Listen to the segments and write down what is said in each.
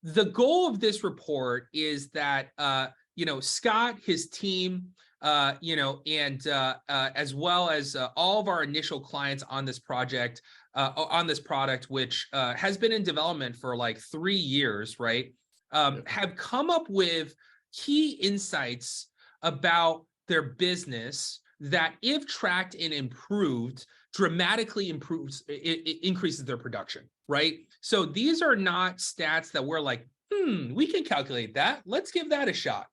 the goal of this report is that, Scott, his team, and as well as all of our initial clients on this project, on this product, which has been in development for like 3 years, right? Have come up with key insights about their business that, if tracked and improved, dramatically increases their production, right? So these are not stats that we're like, we can calculate that. Let's give that a shot.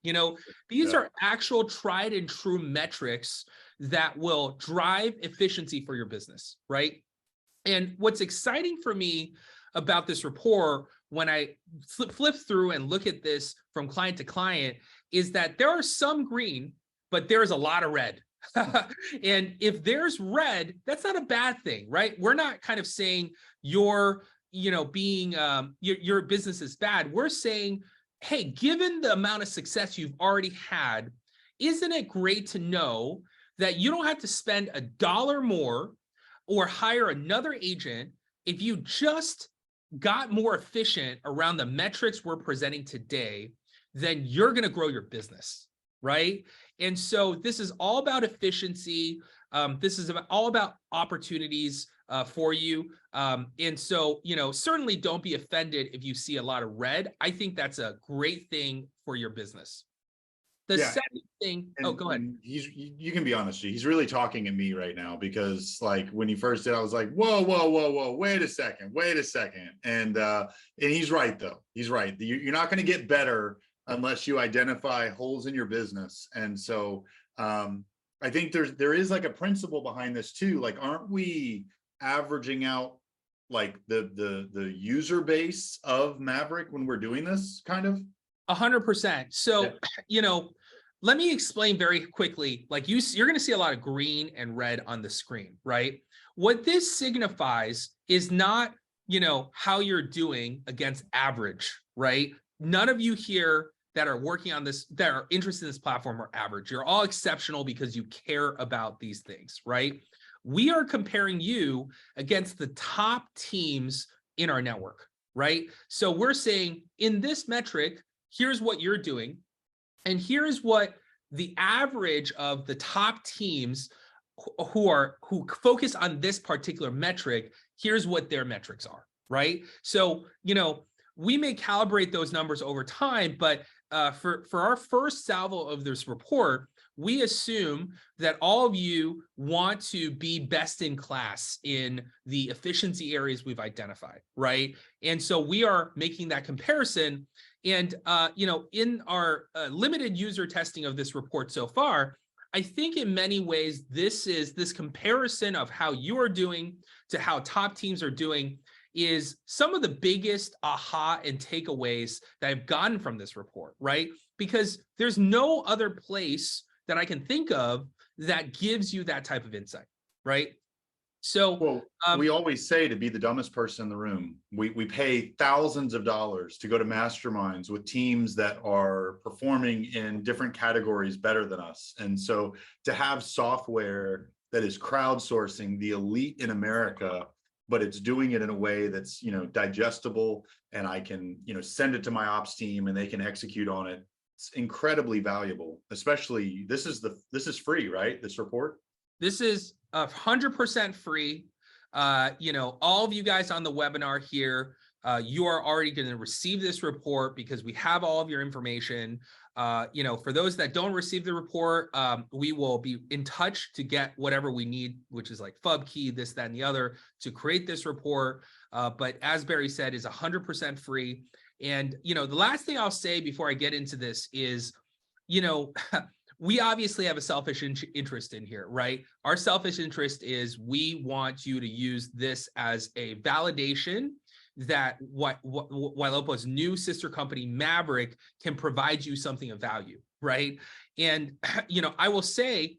These are actual tried and true metrics that will drive efficiency for your business, right? And what's exciting for me about this report, when I flip through and look at this from client to client, is that there are some green, but there's a lot of red. And if there's red, that's not a bad thing, right? We're not kind of saying your business is bad. We're saying, hey, given the amount of success you've already had, isn't it great to know that you don't have to spend $1 more or hire another agent if you just got more efficient around the metrics we're presenting today? Then you're going to grow your business, right? And so this is all about efficiency. This is all about opportunities for you. And so, certainly don't be offended if you see a lot of red. I think that's a great thing for your business. The second thing, go ahead. You can be honest, he's really talking at me right now, because like when he first did, I was like, whoa, wait a second. And he's right though. He's right. You're not going to get better unless you identify holes in your business. And so I think there is like a principle behind this too. Like, aren't we averaging out like the user base of Maverick when we're doing this kind of? 100%. So, let me explain very quickly. Like you're going to see a lot of green and red on the screen, right? What this signifies is not, how you're doing against average, right? None of you here that are working on this, that are interested in this platform, are average. You're all exceptional because you care about these things, right? We are comparing you against the top teams in our network, right? So we're saying, in this metric, here's what you're doing, and here's what the average of the top teams who focus on this particular metric, here's what their metrics are, right? So, we may calibrate those numbers over time, but for our first salvo of this report, we assume that all of you want to be best in class in the efficiency areas we've identified, right? And so we are making that comparison. And, in our limited user testing of this report so far, I think in many ways, this comparison of how you are doing to how top teams are doing is some of the biggest aha and takeaways that I've gotten from this report, right? Because there's no other place that I can think of that gives you that type of insight, right? So we always say, to be the dumbest person in the room, we pay thousands of dollars to go to masterminds with teams that are performing in different categories better than us. And so to have software that is crowdsourcing the elite in America, but it's doing it in a way that's, digestible, and I can, send it to my ops team and they can execute on it. It's incredibly valuable. Especially, this is free, right? This report? This is 100% free. All of you guys on the webinar here, you are already going to receive this report because we have all of your information. For those that don't receive the report, we will be in touch to get whatever we need, which is like FUB key, this, that, and the other, to create this report. But as Barry said, is 100% free. And, the last thing I'll say before I get into this is, we obviously have a selfish interest in here, right? Our selfish interest is we want you to use this as a validation that Wailopo's new sister company, Maverick, can provide you something of value, right? And, I will say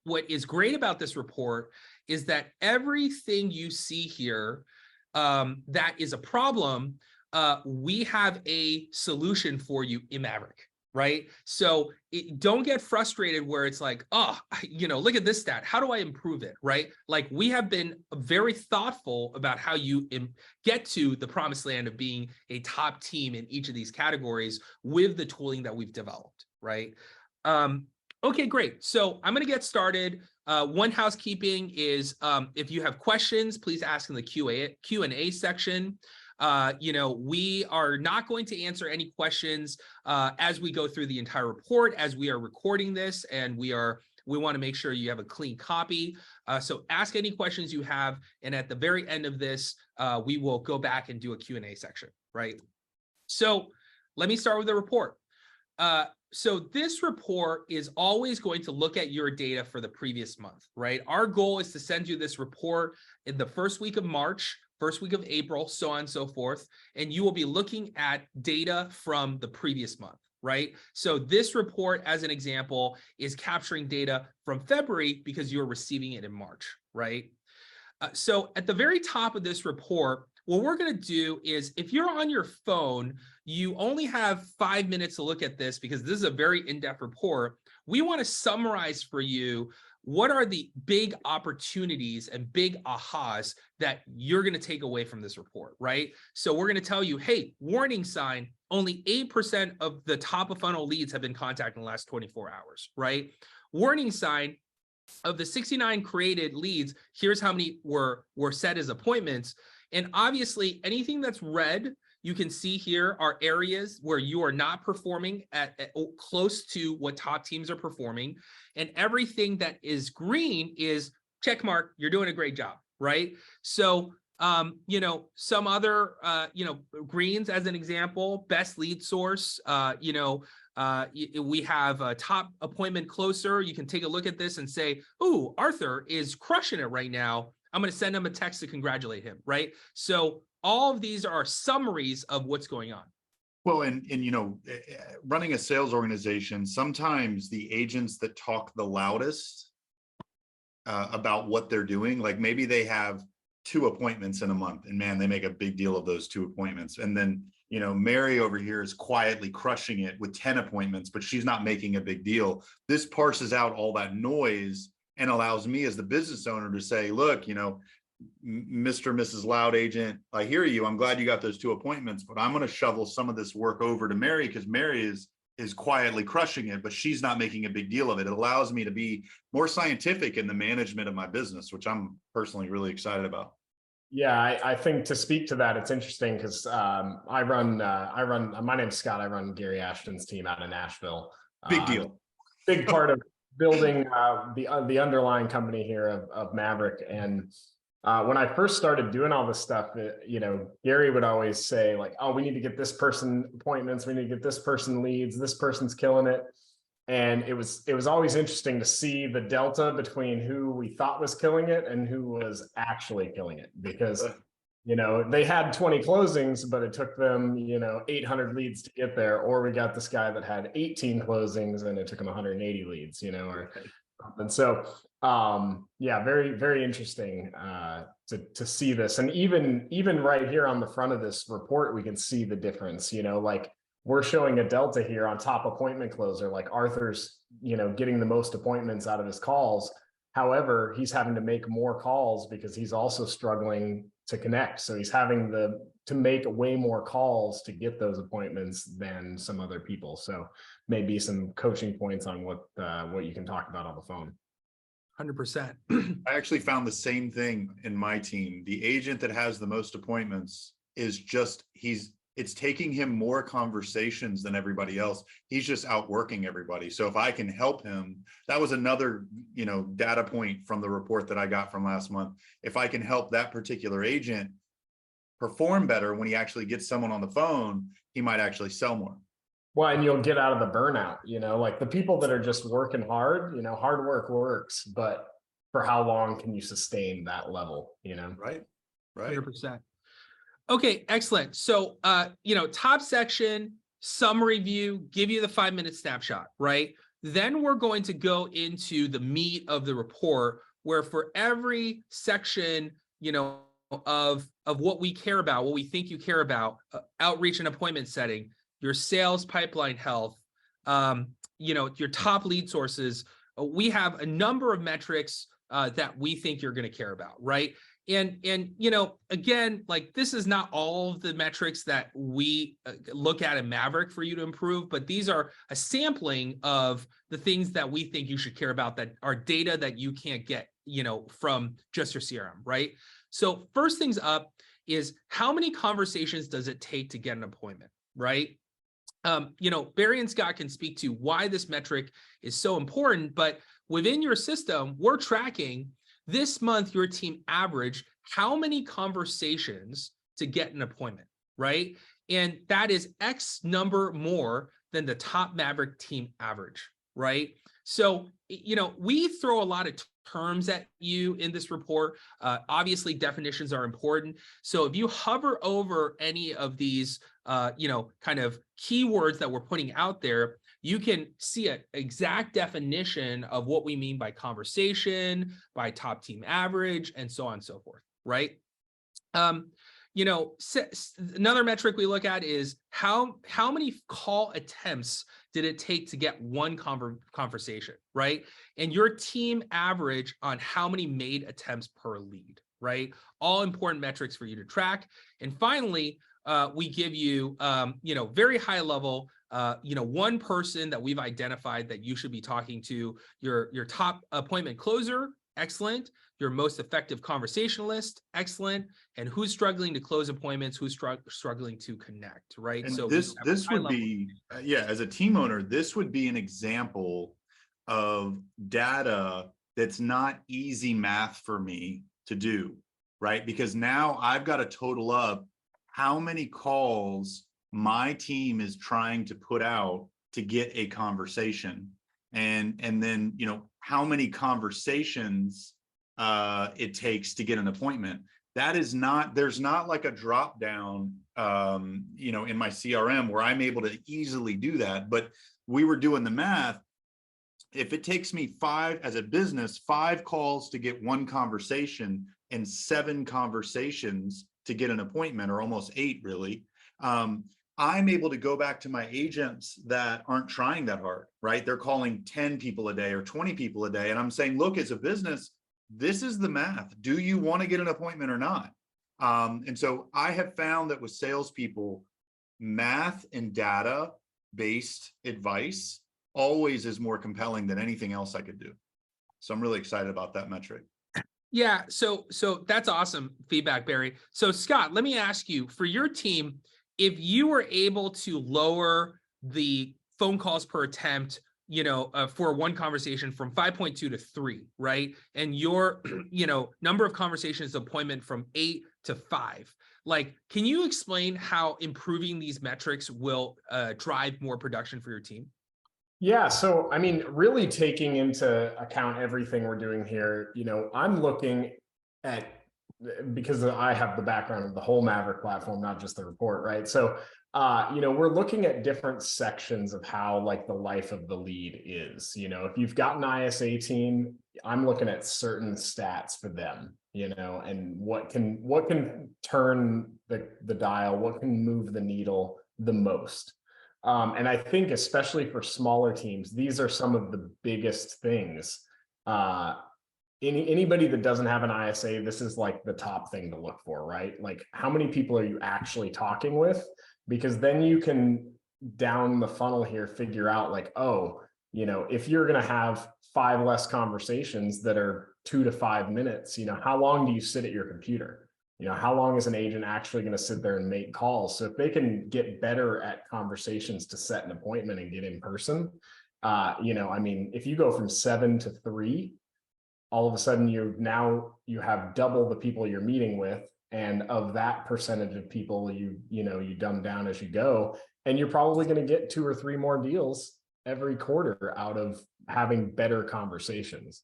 what is great about this report is that everything you see here that is a problem, we have a solution for you in Maverick, right? So don't get frustrated where it's like, oh, look at this stat. How do I improve it, right? Like we have been very thoughtful about how you get to the promised land of being a top team in each of these categories with the tooling that we've developed, right? Okay, great. So I'm going to get started. One housekeeping is if you have questions, please ask in the Q&A section. We are not going to answer any questions as we go through the entire report, as we are recording this, and we want to make sure you have a clean copy. So ask any questions you have, and at the very end of this, we will go back and do a Q&A section, right? So let me start with the report. So this report is always going to look at your data for the previous month, right? Our goal is to send you this report in the first week of March, first week of April, so on and so forth, and you will be looking at data from the previous month, right? So this report, as an example, is capturing data from February because you're receiving it in March, right? So at the very top of this report, what we're going to do is if you're on your phone, you only have 5 minutes to look at this because this is a very in-depth report. We want to summarize for you what are the big opportunities and big ahas that you're going to take away from this report, right? So we're going to tell you, hey, warning sign, only 8% of the top of funnel leads have been contacted in the last 24 hours, right? Warning sign, of the 69 created leads, here's how many were set as appointments. And obviously anything that's red, you can see here are areas where you are not performing at close to what top teams are performing. And everything that is green is check mark, you're doing a great job, right? So, some other, greens as an example, best lead source, we have a top appointment closer. You can take a look at this and say, ooh, Arthur is crushing it right now. I'm going to send him a text to congratulate him, right? So all of these are summaries of what's going on. Well, and running a sales organization, sometimes the agents that talk the loudest about what they're doing, like maybe they have 2 appointments in a month, and man, they make a big deal of those 2 appointments. And then, Mary over here is quietly crushing it with 10 appointments, but she's not making a big deal. This parses out all that noise and allows me as the business owner to say, look, Mr. Mrs. Loud Agent, I hear you. I'm glad you got those 2 appointments, but I'm going to shovel some of this work over to Mary because Mary is quietly crushing it, but she's not making a big deal of it. It allows me to be more scientific in the management of my business, which I'm personally really excited about. Yeah, I think to speak to that, it's interesting because my name's Scott. I run Gary Ashton's team out of Nashville. Big deal. Big part of building the underlying company here of Maverick. And when I first started doing all this stuff, Gary would always say like, oh, we need to get this person appointments. We need to get this person leads. This person's killing it. And it was always interesting to see the delta between who we thought was killing it and who was actually killing it, because, they had 20 closings, but it took them, 800 leads to get there. Or we got this guy that had 18 closings and it took him 180 leads, and so, very, very interesting to see this. And even right here on the front of this report, we can see the difference, like, we're showing a delta here on top appointment closer, like Arthur's, getting the most appointments out of his calls. However, he's having to make more calls because he's also struggling to connect. So he's having to make way more calls to get those appointments than some other people. So maybe some coaching points on what you can talk about on the phone. 100%. I actually found the same thing in my team. The agent that has the most appointments is it's taking him more conversations than everybody else. He's just outworking everybody. So if I can help him, that was another, data point from the report that I got from last month. If I can help that particular agent perform better when he actually gets someone on the phone, he might actually sell more. Well, and you'll get out of the burnout, like the people that are just working hard, hard work works, but for how long can you sustain that level, Right. 100%. Okay, excellent. So, top section, summary view, give you the 5-minute snapshot, right? Then we're going to go into the meat of the report, where for every section, of what we care about, what we think you care about, outreach and appointment setting, your sales pipeline health, your top lead sources, we have a number of metrics that we think you're going to care about, right? And again, like this is not all of the metrics that we look at in Maverick for you to improve, but these are a sampling of the things that we think you should care about that are data that you can't get, from just your CRM, right? So first things up is how many conversations does it take to get an appointment, right? Barry and Scott can speak to why this metric is so important, but within your system, we're tracking this month, your team averaged how many conversations to get an appointment, right? And that is X number more than the top Maverick team average, right? So, we throw a lot of terms at you in this report. Obviously, definitions are important. So if you hover over any of these, kind of keywords that we're putting out there, you can see an exact definition of what we mean by conversation, by top team average, and so on and so forth, right? Another metric we look at is how many call attempts did it take to get one conversation, right? And your team average on how many made attempts per lead, right? All important metrics for you to track. And finally, we give you, very high level, one person that we've identified that you should be talking to, your top appointment closer, excellent. Your most effective conversationalist, excellent. And who's struggling to close appointments, who's struggling to connect, right? And so this would be, as a team owner, this would be an example of data that's not easy math for me to do, right? Because now I've got to total up how many calls my team is trying to put out to get a conversation, and then how many conversations it takes to get an appointment. That is not, there's not like a drop down in my CRM where I'm able to easily do that. But we were doing the math. If it takes me 5 as a business, 5 calls to get one conversation and 7 conversations to get an appointment, or almost 8 really, I'm able to go back to my agents that aren't trying that hard, right? They're calling 10 people a day or 20 people a day. And I'm saying, look, as a business, this is the math. Do you want to get an appointment or not? And so I have found that with salespeople, math and data-based advice always is more compelling than anything else I could do. So I'm really excited about that metric. Yeah, so that's awesome feedback, Barry. So Scott, let me ask you, for your team, if you were able to lower the phone calls per attempt, for one conversation from 5.2 to 3, right? And your, number of conversations appointment from 8 to 5. Like, can you explain how improving these metrics will drive more production for your team? Yeah, so I mean, really taking into account everything we're doing here, I'm looking at, because I have the background of the whole Maverick platform, not just the report, right? So, we're looking at different sections of how like the life of the lead is. If you've got an ISA team, I'm looking at certain stats for them, and what can turn the dial, what can move the needle the most. And I think especially for smaller teams, these are some of the biggest things. Anybody that doesn't have an ISA, this is like the top thing to look for, right? Like, how many people are you actually talking with? Because then you can, down the funnel here, figure out like, oh, if you're going to have 5 less conversations that are 2 to 5 minutes, how long do you sit at your computer? How long is an agent actually going to sit there and make calls? So if they can get better at conversations to set an appointment and get in person, if you go from 7 to 3, all of a sudden you have double the people you're meeting with. And of that percentage of people, you dumb down as you go, and you're probably going to get 2 or 3 more deals every quarter out of having better conversations.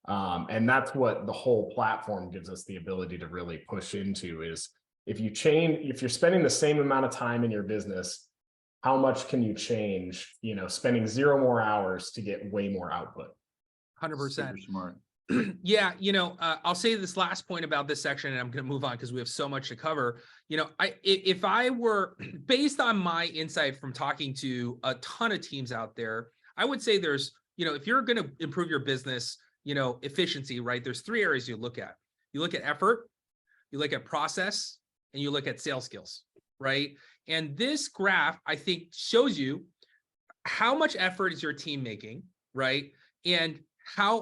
And that's what the whole platform gives us the ability to really push into, is if you're spending the same amount of time in your business, how much can you change, spending 0 more hours to get way more output? 100%. Super smart. Yeah, I'll say this last point about this section, and I'm going to move on because we have so much to cover. If I were based on my insight from talking to a ton of teams out there, I would say there's, if you're going to improve your business, efficiency, right? There's three areas you look at. You look at effort, you look at process, and you look at sales skills, right? And this graph, I think, shows you how much effort is your team making, right? And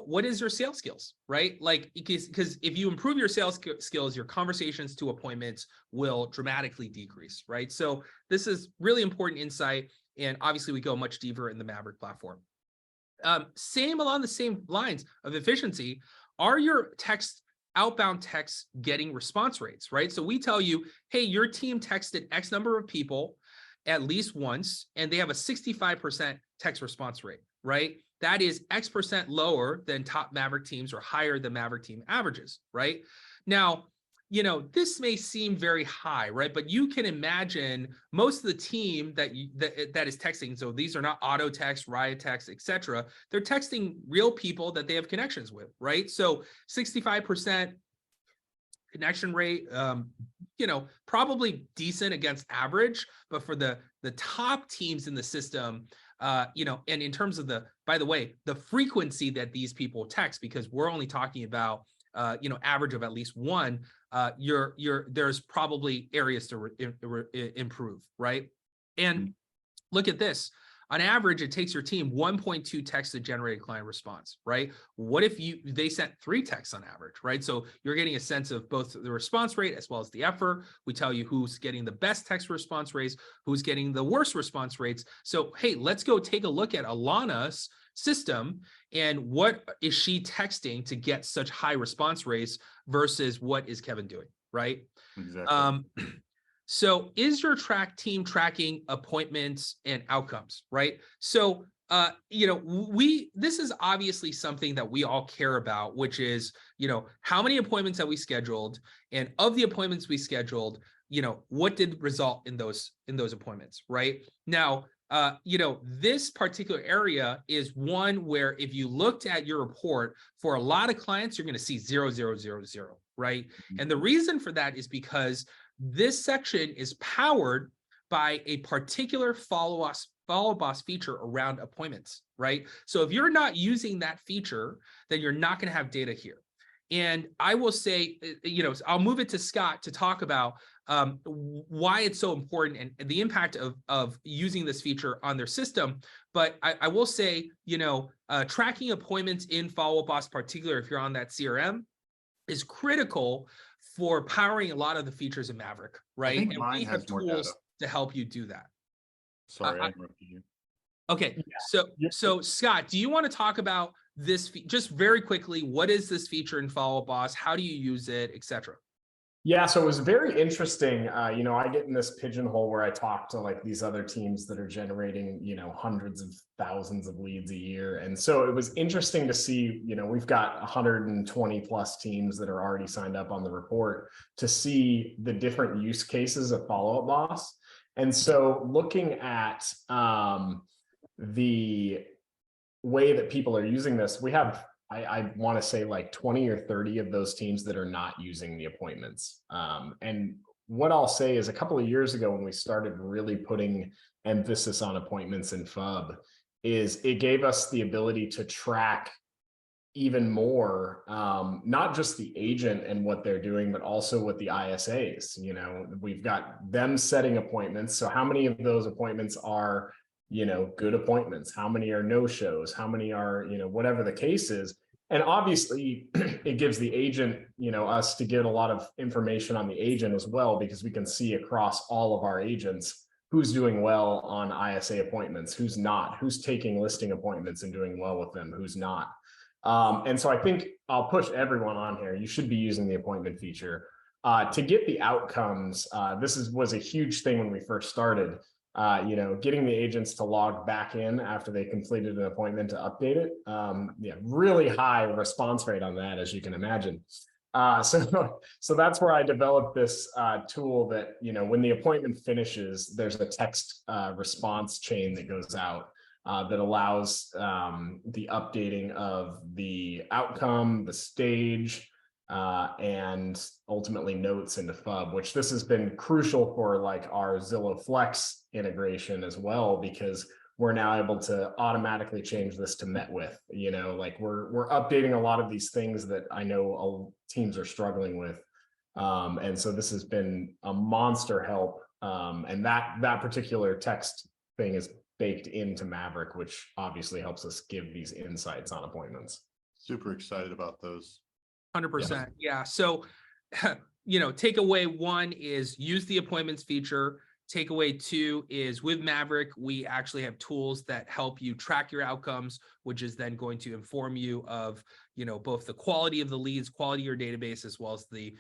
what is your sales skills, right? Like, because if you improve your sales skills, your conversations to appointments will dramatically decrease, right? So this is really important insight. And obviously we go much deeper in the Maverick platform. Along the same lines of efficiency, are your outbound texts getting response rates, right? So we tell you, hey, your team texted X number of people at least once, and they have a 65% text response rate, right? That is X% lower than top Maverick teams or higher than Maverick team averages, right? Now, this may seem very high, right? But you can imagine most of the team that is texting. So these are not auto text, riot text, etc. They're texting real people that they have connections with, right? So 65% connection rate, probably decent against average, but for the top teams in the system, and in terms of by the way, the frequency that these people text, because we're only talking about, average of at least one, there's probably areas to improve, right? And look at this. On average, it takes your team 1.2 texts to generate a client response, right? What if they sent 3 texts on average, right? So you're getting a sense of both the response rate as well as the effort. We tell you who's getting the best text response rates, who's getting the worst response rates. So, hey, let's go take a look at Alana's system and what is she texting to get such high response rates versus what is Kevin doing, right? Exactly. So is your team tracking appointments and outcomes, right? So, this is obviously something that we all care about, which is, how many appointments have we scheduled? And of the appointments we scheduled, what did result in those appointments, right? Now, this particular area is one where if you looked at your report for a lot of clients, you're going to see 0, 0, 0, 0, right? And the reason for that is because this section is powered by a particular Follow-Up Boss feature around appointments, right? So if you're not using that feature, then you're not going to have data here. And I will say, I'll move it to Scott to talk about why it's so important and the impact of using this feature on their system. But I will say, tracking appointments in Follow-Up Boss, particularly if you're on that CRM, is critical for powering a lot of the features in Maverick, right? I think and mine we have has more tools data. to help you do that. Sorry, I interrupted you. Okay, so Scott, do you want to talk about this just very quickly? What is this feature in Follow-Up Boss? How do you use it, etc.? Yeah, so it was very interesting. I get in this pigeonhole where I talk to like these other teams that are generating, hundreds of thousands of leads a year. And so it was interesting to see, we've got 120 plus teams that are already signed up on the report to see the different use cases of Follow-Up Boss. And so looking at the way that people are using this, we have I want to say like 20 or 30 of those teams that are not using the appointments. And what I'll say is a couple of years ago when we started really putting emphasis on appointments in FUB, is it gave us the ability to track even more, not just the agent and what they're doing, but also with the ISAs. We've got them setting appointments. So how many of those appointments are good appointments? How many are no-shows? How many are, whatever the case is? And obviously it gives the agent, us to get a lot of information on the agent as well, because we can see across all of our agents who's doing well on ISA appointments, who's not, who's taking listing appointments and doing well with them, who's not. And so I think I'll push everyone on here. You should be using the appointment feature to get the outcomes. This was a huge thing when we first started. Getting the agents to log back in after they completed an appointment to update it. Really high response rate on that, as you can imagine. So that's where I developed this tool that, when the appointment finishes, there's a text response chain that goes out that allows the updating of the outcome, the stage, and ultimately notes into FUB, which this has been crucial for like our Zillow Flex integration as well, because we're now able to automatically change this to met with, like we're updating a lot of these things that I know teams are struggling with. And so this has been a monster help. And that particular text thing is baked into Maverick, which obviously helps us give these insights on appointments. Super excited about those. 100%. Yeah. So, takeaway one is use the appointments feature. Takeaway two is with Maverick, we actually have tools that help you track your outcomes, which is then going to inform you of, both the quality of the leads, quality of your database, as well as the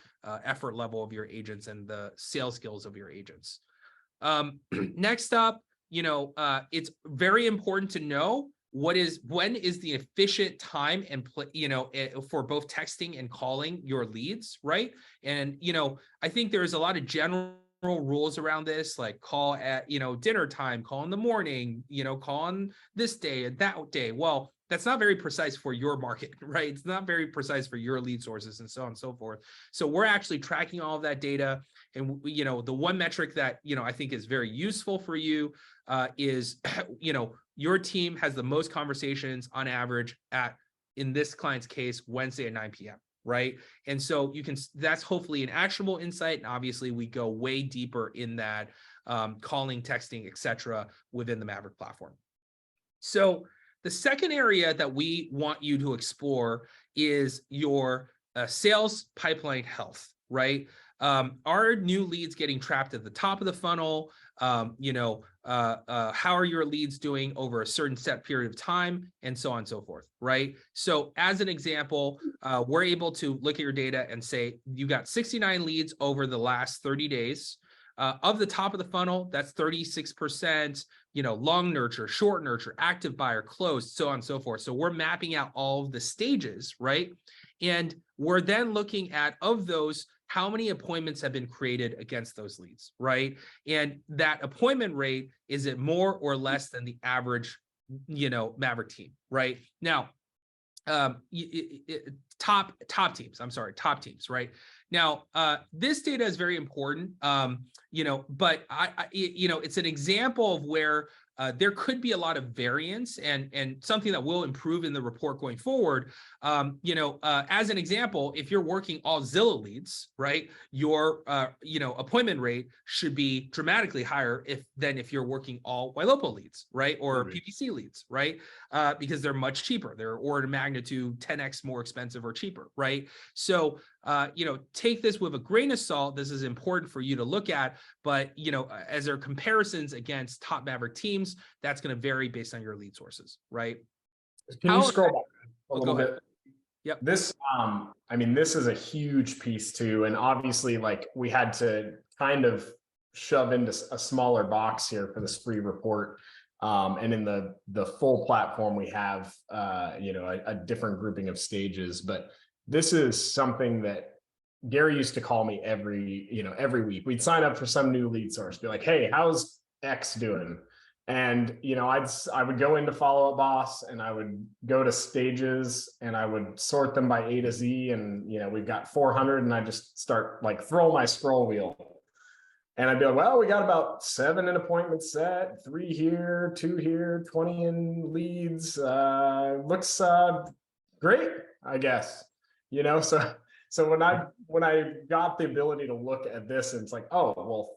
effort level of your agents and the sales skills of your agents. Next up, it's very important to know when is the efficient time and for both texting and calling your leads, right? And I think there's a lot of general rules around this, like call at dinner time, call in the morning, call on this day and that day. Well, that's not very precise for your market, right? It's not very precise for your lead sources and so on and so forth. So we're actually tracking all of that data. And the one metric that I think is very useful for you is your team has the most conversations on average in this client's case, Wednesday at 9 p.m. right? And so that's hopefully an actionable insight. And obviously we go way deeper in that calling, texting, et cetera, within the Maverick platform. So the second area that we want you to explore is your sales pipeline health, right? Are new leads getting trapped at the top of the funnel? How are your leads doing over a certain set period of time, and so on and so forth, right? So as an example, we're able to look at your data and say, you got 69 leads over the last 30 days. Of the top of the funnel, that's 36%, long nurture, short nurture, active buyer, closed, so on and so forth. So we're mapping out all of the stages, right? And we're then looking at, of those, how many appointments have been created against those leads, right? And that appointment rate, is it more or less than the average, Maverick team, right? Now, top teams, right? Now, this data is very important, but it's an example of where there could be a lot of variance and something that will improve in the report going forward. As an example, if you're working all Zillow leads, right, your appointment rate should be dramatically higher than if you're working all YLOPO leads, right, or PPC leads, right, because they're much cheaper. They're order of magnitude 10x more expensive or cheaper, right? So take this with a grain of salt. This is important for you to look at, but as there are comparisons against top Maverick teams, that's going to vary based on your lead sources, right? Can you scroll back a little bit? Yep. This, this is a huge piece too. And obviously, like, we had to kind of shove into a smaller box here for this free report. And in the full platform, we have, a different grouping of stages, but this is something that Gary used to call me every week. We'd sign up for some new lead source, be like, hey, how's X doing? And, I would go into Follow-Up Boss and I would go to stages and I would sort them by A to Z. And, we've got 400 and I just start like throw my scroll wheel. And I'd be like, well, we got about 7 in appointment set, 3 here, 2 here, 20 in leads. Looks great, I guess. So when I got the ability to look at this, and it's like, oh, well,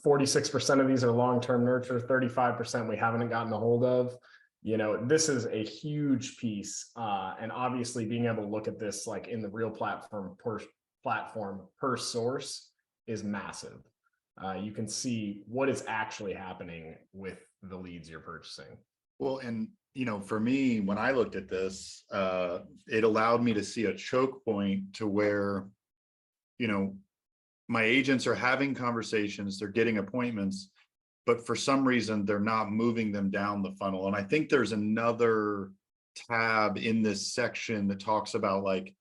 46% of these are long-term nurture, 35% we haven't gotten a hold of. This is a huge piece. And obviously being able to look at this like in the real platform per source is massive. You can see what is actually happening with the leads you're purchasing. Well, and for me, when I looked at this, it allowed me to see a choke point to where, my agents are having conversations, they're getting appointments, but for some reason, they're not moving them down the funnel. And I think there's another tab in this section that talks about like,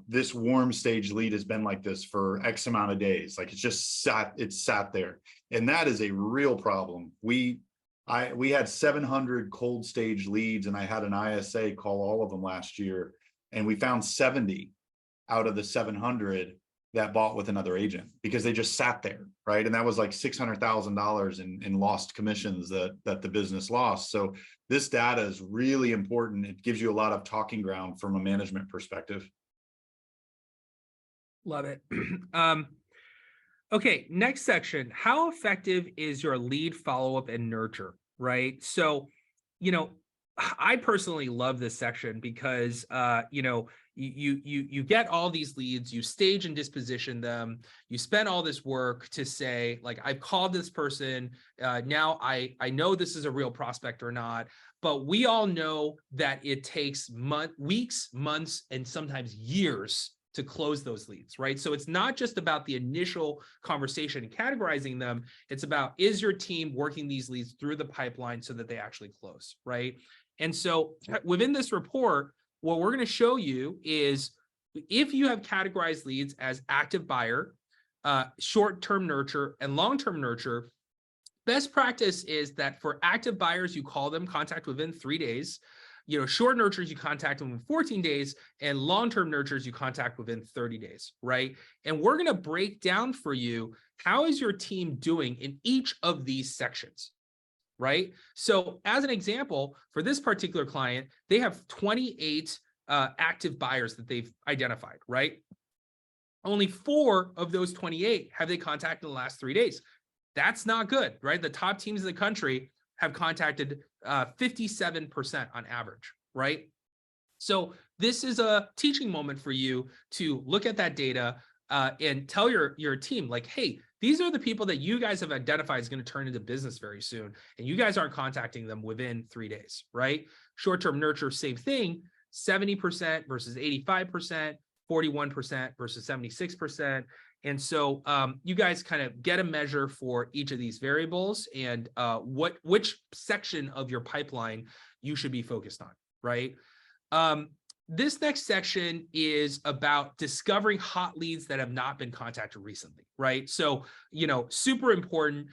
this warm stage lead has been like this for X amount of days. Like it's sat there. And that is a real problem. We had 700 cold stage leads, and I had an ISA call all of them last year, and we found 70 out of the 700 that bought with another agent because they just sat there, right? And that was like $600,000 in lost commissions that the business lost. So this data is really important. It gives you a lot of talking ground from a management perspective. Love it. Okay, next section. How effective is your lead follow-up and nurture, right? So, I personally love this section because, you get all these leads, you stage and disposition them, you spend all this work to say, like, I've called this person, now I know this is a real prospect or not, but we all know that it takes weeks, months, and sometimes years to close those leads, right? So it's not just about the initial conversation and categorizing them. It's about, is your team working these leads through the pipeline so that they actually close, right? And so within this report, what we're going to show you is if you have categorized leads as active buyer, short-term nurture, and long-term nurture, best practice is that for active buyers, you call them, contact within 3 days. Short nurtures, you contact them in 14 days, and long-term nurtures, you contact within 30 days, right? And we're going to break down for you, how is your team doing in each of these sections, right? So as an example, for this particular client, they have 28 active buyers that they've identified, right? Only 4 of those 28 have they contacted in the last 3 days. That's not good, right? The top teams in the country have contacted 57% on average, right? So this is a teaching moment for you to look at that data and tell your team, like, hey, these are the people that you guys have identified is going to turn into business very soon, and you guys aren't contacting them within 3 days, right? Short-term nurture, same thing, 70% versus 85%, 41% versus 76%. And so you guys kind of get a measure for each of these variables and which section of your pipeline you should be focused on, right? This next section is about discovering hot leads that have not been contacted recently, right? So, super important.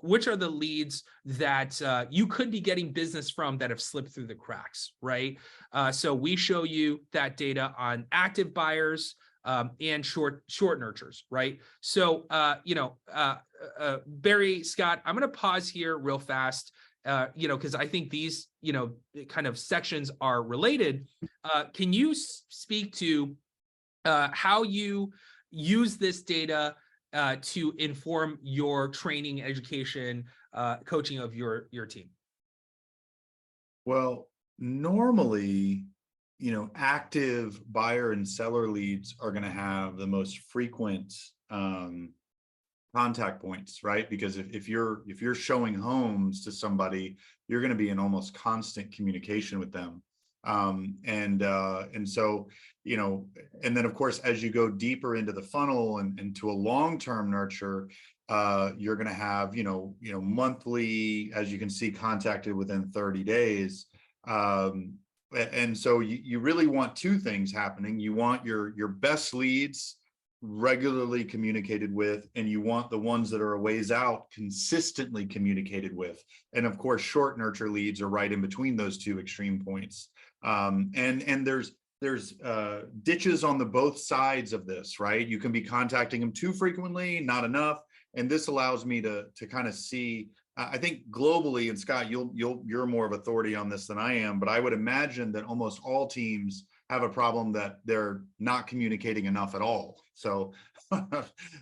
Which are the leads that you could be getting business from that have slipped through the cracks, right? So we show you that data on active buyers, and short nurtures, right? So, Barry, Scott, I'm going to pause here real fast, because I think these, kind of sections are related. Can you speak to how you use this data to inform your training, education, coaching of your team? Well, normally, active buyer and seller leads are going to have the most frequent contact points, right? Because if you're showing homes to somebody, you're going to be in almost constant communication with them. And so, and then of course, as you go deeper into the funnel and into a long-term nurture, you're going to have, monthly, as you can see, contacted within 30 days. And so you really want 2 things happening. You want your best leads regularly communicated with, and you want the ones that are a ways out consistently communicated with. And of course, short nurture leads are right in between those 2 extreme points. And there's ditches on the both sides of this, right? You can be contacting them too frequently, not enough. And this allows me to kind of see, I think globally, and Scott, you're more of authority on this than I am, but I would imagine that almost all teams have a problem that they're not communicating enough at all. So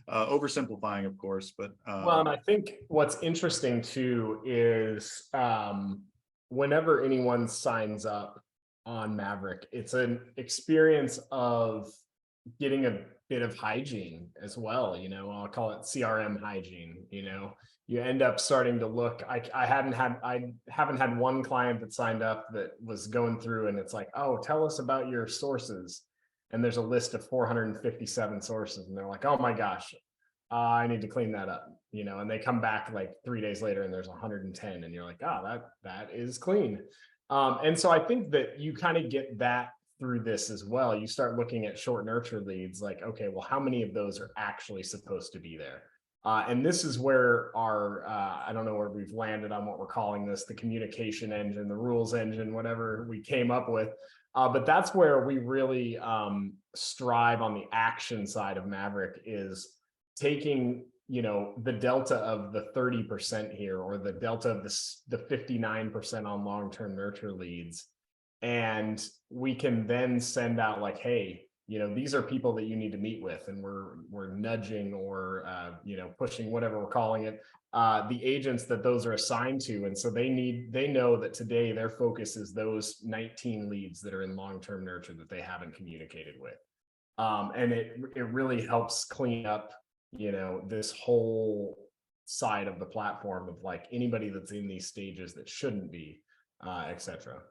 oversimplifying, of course, but well, and I think what's interesting too is whenever anyone signs up on Maverick, it's an experience of getting a bit of hygiene as well. I'll call it CRM hygiene. You end up starting to look. I haven't had one client that signed up that was going through and it's like, oh, tell us about your sources, and there's a list of 457 sources, and they're like, oh my gosh, I need to clean that up, and they come back like 3 days later and there's 110, and you're like, oh, that is clean. And so I think that you kind of get that through this as well. You start looking at short nurture leads, like, okay, well, how many of those are actually supposed to be there? And this is where our, I don't know where we've landed on what we're calling this, the communication engine, the rules engine, whatever we came up with. But that's where we really strive on the action side of Maverick, is taking, you know, the delta of the 30% here, or the delta of the 59% on long-term nurture leads. And we can then send out like, hey, you know, these are people that you need to meet with, and we're nudging or you know, pushing, whatever we're calling it, the agents that those are assigned to. And so they know that today their focus is those 19 leads that are in long-term nurture that they haven't communicated with. And it really helps clean up, you know, this whole side of the platform of like anybody that's in these stages that shouldn't be, etc.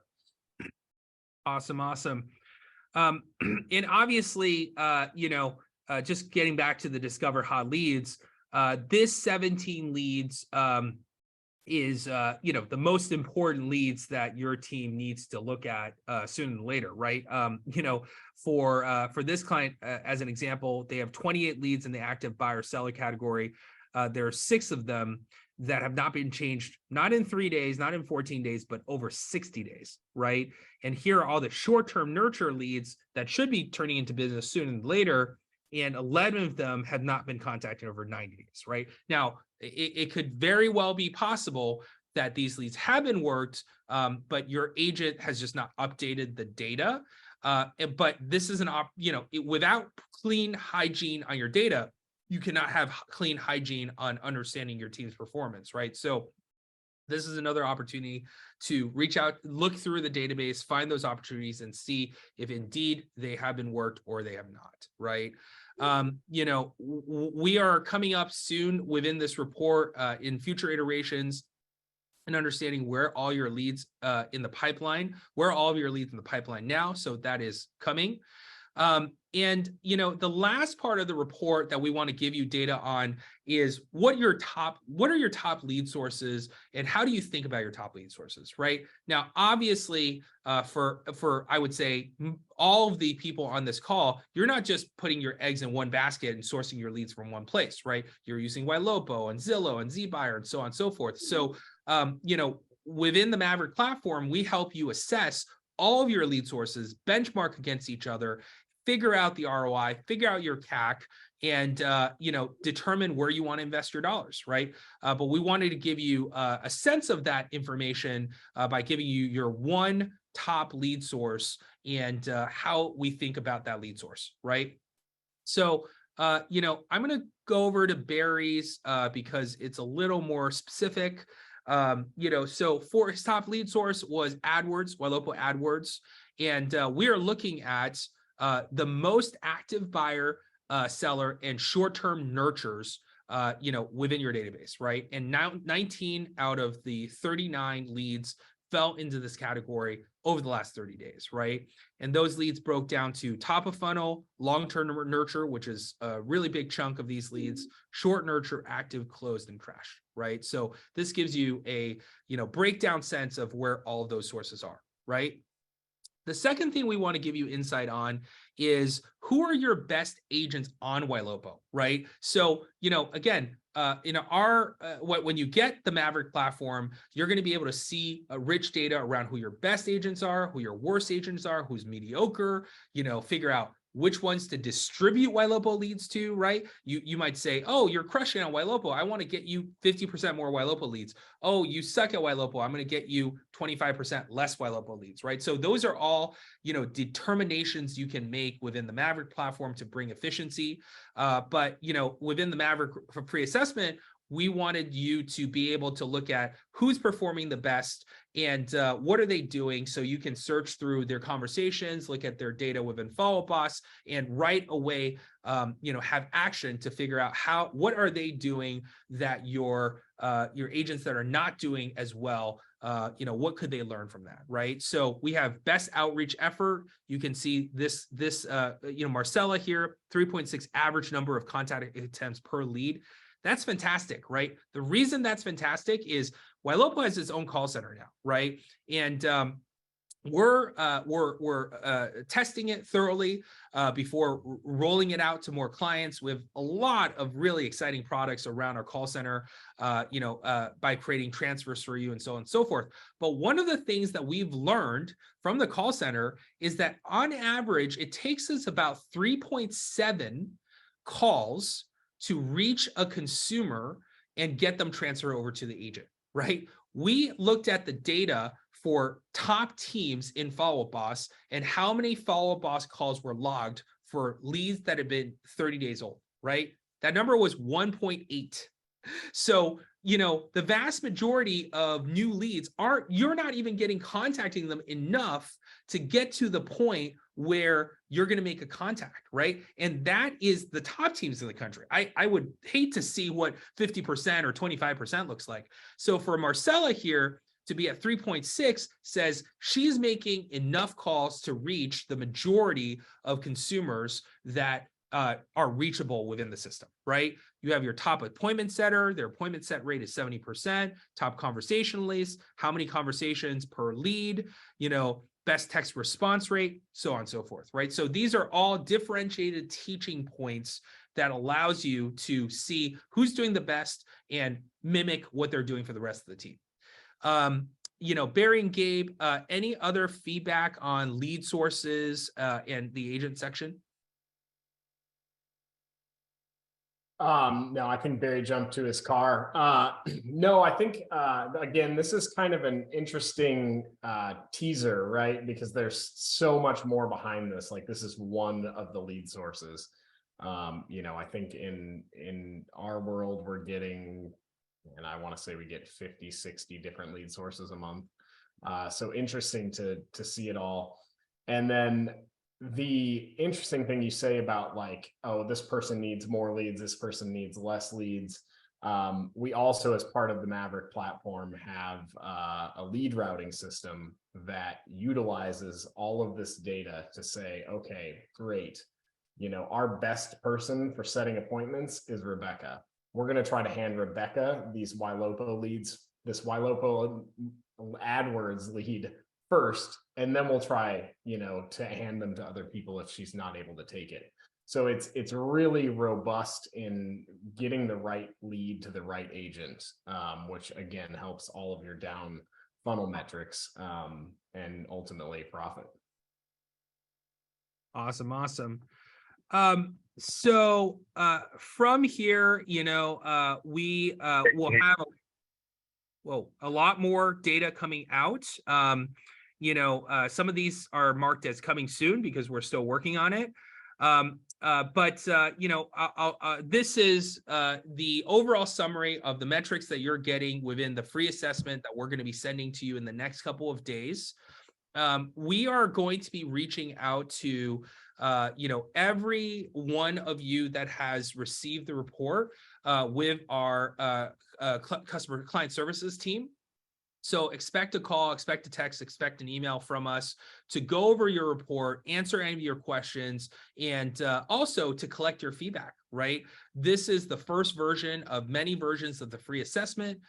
Awesome. And obviously, you know, just getting back to the discover hot leads, this 17 leads is, you know, the most important leads that your team needs to look at sooner than later, right? You know, for this client, as an example, they have 28 leads in the active buyer seller category. There are 6 of them that have not been changed, not in 3 days, not in 14 days, but over 60 days, right? And here are all the short-term nurture leads that should be turning into business sooner than later, and 11 of them have not been contacted over 90 days, right? Now, it could very well be possible that these leads have been worked, but your agent has just not updated the data. But this is you know, without clean hygiene on your data, you cannot have clean hygiene on understanding your team's performance, right? So this is another opportunity to reach out, look through the database, find those opportunities, and see if indeed they have been worked or they have not, right? You know, we are coming up soon within this report in future iterations and understanding where all your leads in the pipeline, where all of your leads in the pipeline now. So that is coming. And, you know, the last part of the report that we want to give you data on is what are your top lead sources, and how do you think about your top lead sources, right? Now, obviously, for I would say all of the people on this call, you're not just putting your eggs in one basket and sourcing your leads from one place, right? You're using Ylopo and Zillow and ZBuyer and so on and so forth. So, you know, within the Maverick platform, we help you assess all of your lead sources, benchmark against each other, figure out the ROI, figure out your CAC, and you know, determine where you want to invest your dollars, right? But we wanted to give you a sense of that information by giving you your one top lead source and how we think about that lead source, right? So, you know, I'm going to go over to Barry's because it's a little more specific. You know, so for his top lead source was AdWords, Ylopo AdWords, and we are looking at the most active buyer, seller, and short-term nurtures, you know, within your database, right? And now 19 out of the 39 leads fell into this category over the last 30 days, right? And those leads broke down to top of funnel, long-term nurture, which is a really big chunk of these leads, short nurture, active, closed, and trash, right? So this gives you a, you know, breakdown sense of where all of those sources are, right? The second thing we want to give you insight on is who are your best agents on Ylopo, right? So, you know, again, in our when you get the Maverick platform, you're going to be able to see rich data around who your best agents are, who your worst agents are, who's mediocre, you know, figure out which ones to distribute Ylopo leads to, right? You might say, oh, you're crushing on Ylopo. I want to get you 50% more Ylopo leads. Oh, you suck at Ylopo. I'm going to get you 25% less Ylopo leads, right? So those are all, you know, determinations you can make within the Maverick platform to bring efficiency. But, you know, within the Maverick for pre-assessment, we wanted you to be able to look at who's performing the best and what are they doing, so you can search through their conversations, look at their data within Follow-Up Boss, and right away, you know, have action to figure out what are they doing that your agents that are not doing as well, you know, what could they learn from that, right? So we have best outreach effort. You can see this you know, Marcella here, 3.6 average number of contact attempts per lead. That's fantastic, right? The reason that's fantastic is Ylopo has its own call center now, right? And we're testing it thoroughly before rolling it out to more clients. We have a lot of really exciting products around our call center, by creating transfers for you and so on and so forth. But one of the things that we've learned from the call center is that on average, it takes us about 3.7 calls to reach a consumer and get them transferred over to the agent, right? We looked at the data for top teams in Follow-Up Boss and how many Follow-Up Boss calls were logged for leads that had been 30 days old, right? That number was 1.8. So, the vast majority of new leads you're not even contacting them enough to get to the point where you're going to make a contact, right? And that is the top teams in the country. I would hate to see what 50% or 25% looks like. So for Marcella here, to be at 3.6 says she's making enough calls to reach the majority of consumers that are reachable within the system, right? You have your top appointment setter, their appointment set rate is 70%, top conversationalists, how many conversations per lead, best text response rate, so on and so forth, right? So these are all differentiated teaching points that allows you to see who's doing the best and mimic what they're doing for the rest of the team. Barry and Gabe, any other feedback on lead sources and the agent section? No, I think Barry jumped to his car. No, I think, again, this is kind of an interesting teaser, right? Because there's so much more behind this. Like, this is one of the lead sources. I think in our world, we're getting, and I want to say we get 50, 60 different lead sources a month. So interesting to see it all. And then the interesting thing you say about like, oh, this person needs more leads, this person needs less leads. We also, as part of the Maverick platform, have a lead routing system that utilizes all of this data to say, okay, great. Our best person for setting appointments is Rebecca. We're going to try to hand Rebecca these YLOPO leads, this YLOPO AdWords lead first, and then we'll try, to hand them to other people if she's not able to take it. So it's really robust in getting the right lead to the right agent, which again helps all of your down funnel metrics and ultimately profit. Awesome. So from here, we will have a lot more data coming out. Some of these are marked as coming soon because we're still working on it. This is the overall summary of the metrics that you're getting within the free assessment that we're going to be sending to you in the next couple of days. We are going to be reaching out to every one of you that has received the report with our customer client services team. So expect a call, expect a text, expect an email from us to go over your report, answer any of your questions, and also to collect your feedback, right? This is the first version of many versions of the free assessment.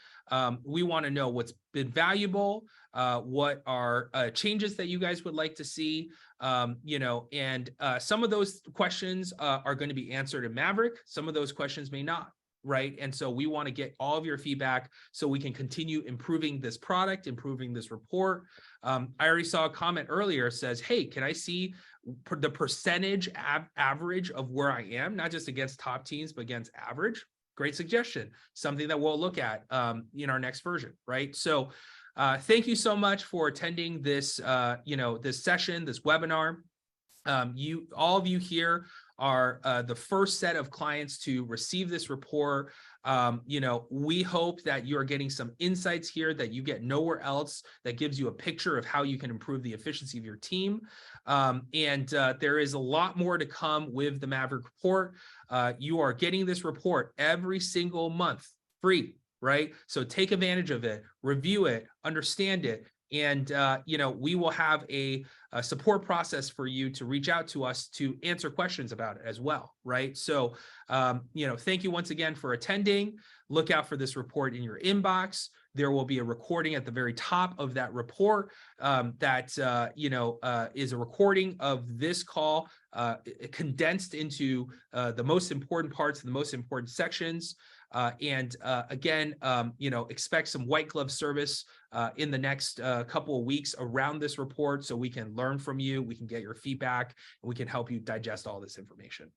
We want to know what's been valuable, what are changes that you guys would like to see, and some of those questions are going to be answered in Maverick. Some of those questions may not. Right. And so we want to get all of your feedback so we can continue improving this product, improving this report. I already saw a comment earlier says, hey, can I see the percentage average of where I am, not just against top teams, but against average? Great suggestion. Something that we'll look at in our next version. Right. So thank you so much for attending this, this session, this webinar. All of you here are the first set of clients to receive this report. We hope that you are getting some insights here that you get nowhere else, that gives you a picture of how you can improve the efficiency of your team. There is a lot more to come with the Maverick report. You are getting this report every single month, free, right? So take advantage of it, review it, understand it, And, we will have a support process for you to reach out to us to answer questions about it as well, right? So, thank you once again for attending. Look out for this report in your inbox. There will be a recording at the very top of that report that is a recording of this call condensed into the most important parts, the most important sections. Again, expect some white glove service in the next couple of weeks around this report so we can learn from you, we can get your feedback, and we can help you digest all this information.